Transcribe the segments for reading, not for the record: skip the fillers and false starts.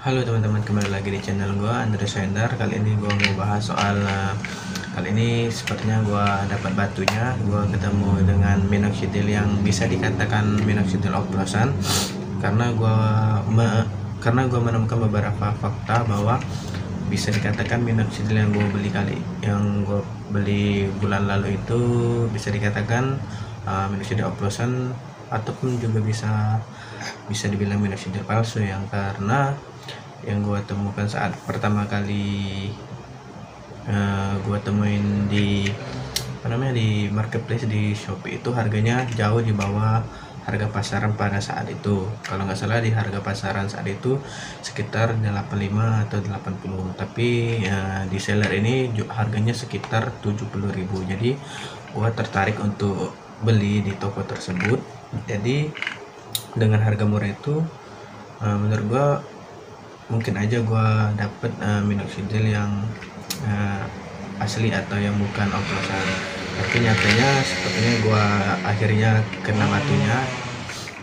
Halo teman-teman, kembali lagi di channel gua Andreas Wendar. Kali ini gua mau bahas soal kali ini sepertinya gua dapat batunya. Gua ketemu dengan minoxidil yang bisa dikatakan minoxidil oplosan karena gua menemukan beberapa fakta bahwa bisa dikatakan minoxidil yang gua beli bulan lalu itu bisa dikatakan minoxidil oplosan, ataupun juga bisa dibilang minoxidil palsu, karena yang gua temukan saat pertama kali gua temuin di marketplace di Shopee itu harganya jauh di bawah harga pasaran pada saat itu. Kalau nggak salah di harga pasaran saat itu sekitar 85 atau 80, tapi di seller ini harganya sekitar 70.000. Jadi gua tertarik untuk beli di toko tersebut. Jadi dengan harga murah itu menurut gua mungkin aja gua dapet minoxidil yang asli atau yang bukan oplosan. Tapi nyatanya sepertinya gua akhirnya kena batunya.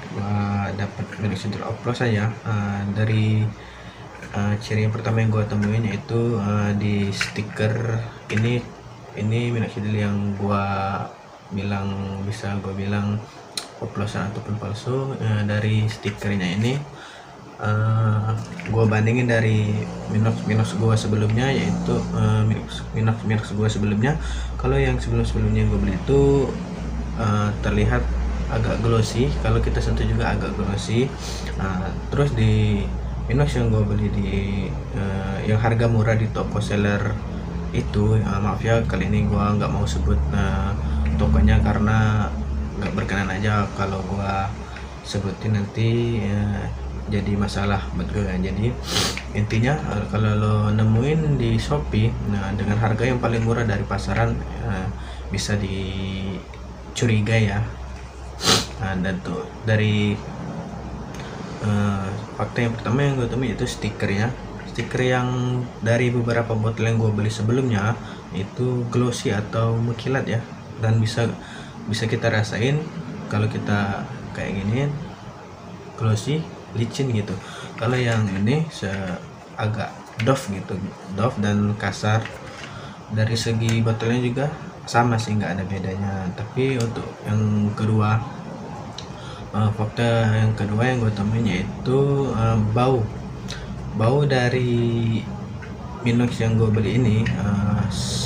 Gua dapet minoxidil oplosan ya. Dari ciri yang pertama yang gua temuin yaitu di stiker ini minoxidil yang gua bisa bilang oplosan ataupun palsu. Dari stikernya ini gua bandingin dari minox gua sebelumnya, yaitu minox gua sebelumnya. Kalau yang sebelumnya gua beli itu terlihat agak glossy, kalau kita sentuh juga agak glossy. Terus di minox yang gua beli di yang harga murah di toko seller itu, maaf ya kali ini gua nggak mau sebut tokonya karena nggak berkenan aja kalau gua sebutin nanti jadi masalah buat gue. Jadi intinya kalau lo nemuin di Shopee dengan harga yang paling murah dari pasaran, bisa dicurigai ya. Dan tuh dari fakta yang pertama yang gue temui itu stiker yang dari beberapa botol yang gue beli sebelumnya itu glossy atau mengkilat ya, dan bisa kita rasain kalau kita kayak gini glossy, licin gitu. Kalau yang ini agak doff dan kasar. Dari segi botolnya juga sama sih, nggak ada bedanya. Tapi untuk yang kedua, fakta yang kedua yang gue temuin yaitu bau dari minox yang gue beli ini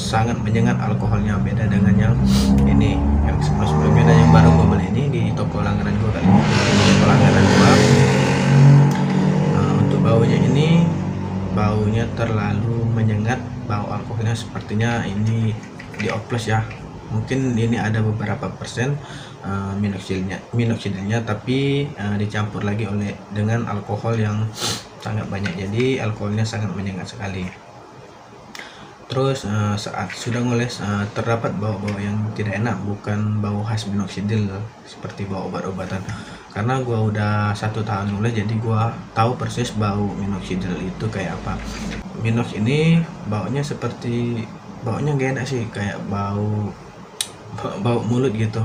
sangat menyengat alkoholnya, beda dengan yang ini yang sebelumnya dan yang baru gue beli ini di toko langganan gue kali ini. Untuk baunya terlalu menyengat, bau alkoholnya sepertinya ini dioplos ya. Mungkin ini ada beberapa persen minoxidilnya, tapi dicampur lagi dengan alkohol yang sangat banyak, jadi alkoholnya sangat menyengat sekali. Terus saat sudah ngoles terdapat bau-bau yang tidak enak, bukan bau khas minoxidil seperti bau obat-obatan. Karena gua udah 1 tahun ngoles, jadi gua tahu persis bau minoxidil itu kayak apa. Minox ini baunya gak enak sih, kayak bau mulut gitu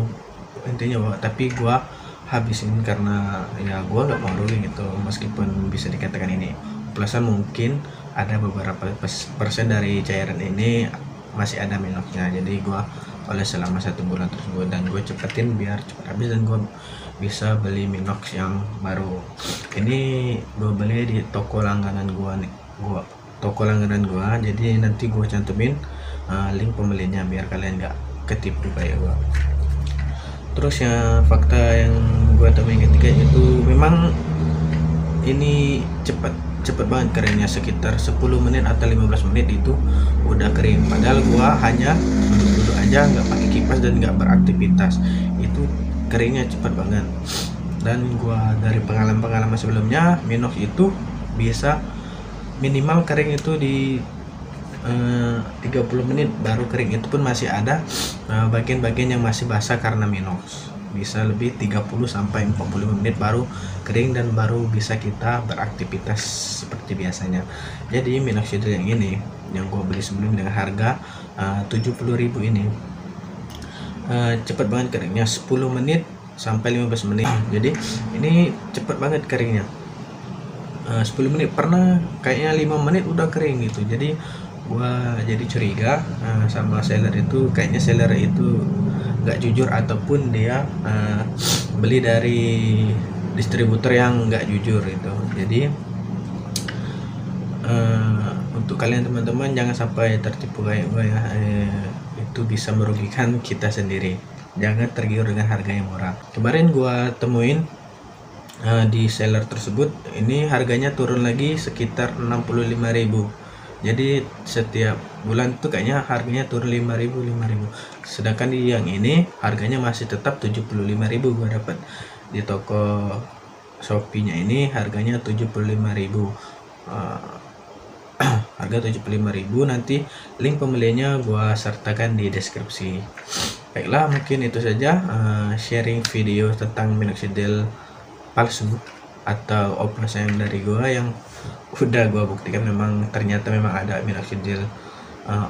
intinya bau. Tapi gua habisin karena ya gua nggak mau rugi gitu, meskipun bisa dikatakan ini oplosan. Mungkin ada beberapa persen dari cairan ini masih ada minoxnya, jadi gua oles selama 1 bulan tersebut, dan gue cepetin biar cepat habis dan gue bisa beli minox yang baru. Ini gue beli di toko langganan gua, jadi nanti gue cantumin link pembelinya biar kalian nggak ketipu kayak gua. Terus ya fakta yang gue temuin ketiga itu memang ini cepet banget keringnya, sekitar 10 menit atau 15 menit itu udah kering. Padahal gua hanya duduk-duduk aja, nggak pakai kipas dan nggak beraktivitas, itu keringnya cepet banget. Dan gua dari pengalaman sebelumnya, minox itu bisa minimal kering itu di 30 menit baru kering, itu pun masih ada bagian-bagian yang masih basah karena minox. Bisa lebih 30 sampai 45 menit baru kering dan baru bisa kita beraktivitas seperti biasanya. Jadi minoxidil yang ini yang gua beli sebelum dengan harga 70.000 ini cepet banget keringnya, 10 menit sampai 15 menit. Jadi ini cepet banget keringnya. 10 menit, pernah kayaknya 5 menit udah kering gitu. Jadi gua jadi curiga sama seller itu, kayaknya seller itu nggak jujur ataupun dia beli dari distributor yang nggak jujur gitu. Jadi untuk kalian teman-teman jangan sampai tertipu kayak gue ya, itu bisa merugikan kita sendiri. Jangan tergiur dengan harga yang murah. Kemarin gue temuin di seller tersebut ini harganya turun lagi sekitar 65.000. Jadi setiap bulan tuh kayaknya harganya turun 5.000. Sedangkan di yang ini harganya masih tetap 75.000 gua dapat. Di toko Shopee-nya ini harganya 75.000. Harga 75.000, nanti link pembeliannya gua sertakan di deskripsi. Baiklah, mungkin itu saja sharing video tentang minoxidil palsu atau oplosan dari gua yang udah gua buktikan ternyata memang ada minoxidil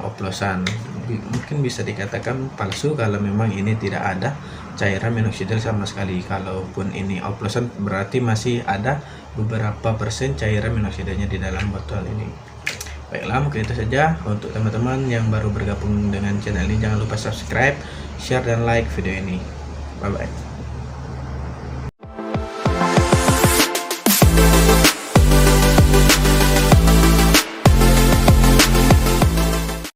oplosan. Mungkin bisa dikatakan palsu kalau memang ini tidak ada cairan minoxidil sama sekali. Kalaupun ini oplosan berarti masih ada beberapa persen cairan minoxidilnya di dalam botol ini. Baiklah, mungkin itu saja. Untuk teman-teman yang baru bergabung dengan channel ini, jangan lupa subscribe, share, dan like video ini. Bye bye.